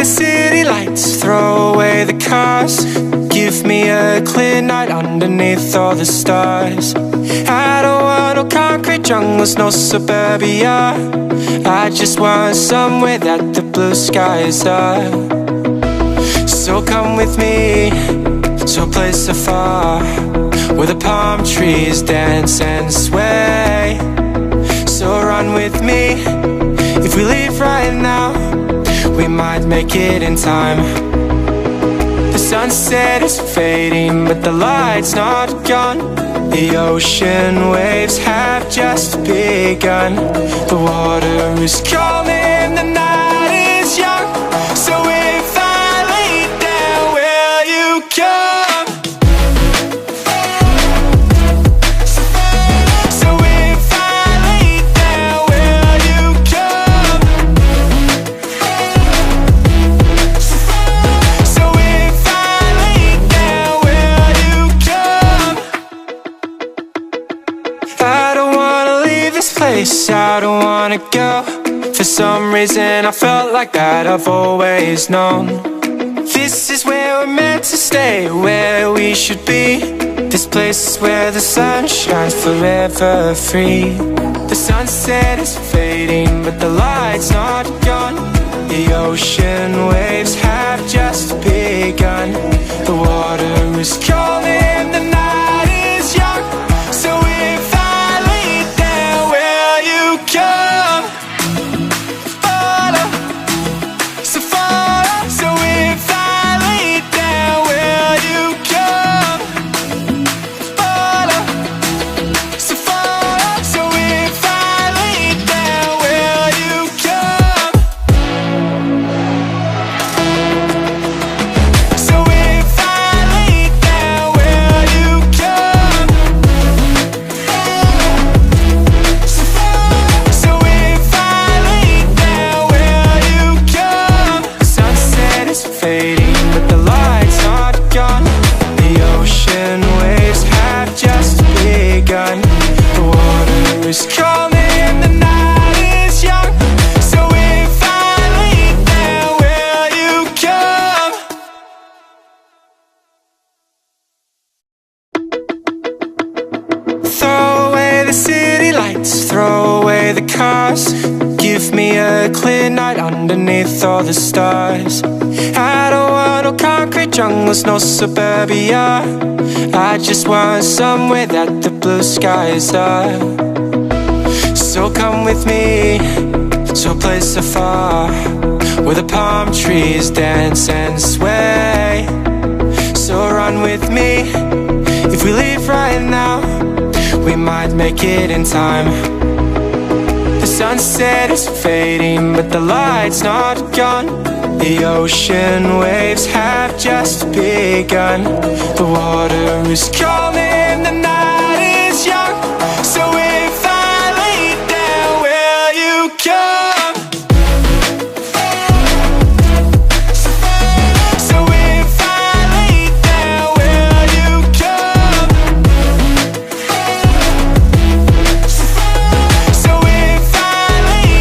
city lights, throw away the cars. Give me a clear night underneath all the stars. I don't want no concrete jungles, no suburbia. I just want somewhere that the blue skies are. So come with me to a place so far, where the palm trees dance and sway. So run with me. If we leave right now, we might make it in time. The sunset is fading, but the light's not gone. The ocean waves have just begun. The water is calling, the night is young. So if I lay down, will you come? I don't wanna go. For some reason I felt like that I've always known. This is where we're meant to stay, where we should be. This place is where the sun shines forever free. The sunset is fading, but the light's not gone. The ocean waves have just begun. The water is calling, the night is young. So if I lay down, will you come? Follow, so follow. So if I lay down, will you come? Follow, so follow. So if I lay down, will you come? So if I lay down, will you come? So if I lay down, will you come? The sunset is fading, but the light's not gone. The ocean waves have just begun. The water is calling, the night is young. So if I lay down, will you come? Throw away the city lights, throw away the cars. Give me a clear night underneath all the stars. I don't want no concrete jungles, no suburbia. I just want somewhere that the blue skies are. So come with me to a place so far, where the palm trees dance and sway. So run with me. If we leave right now, we might make it in time. The sunset is fading, but the light's not gone. The ocean waves have just begun. The water is calling.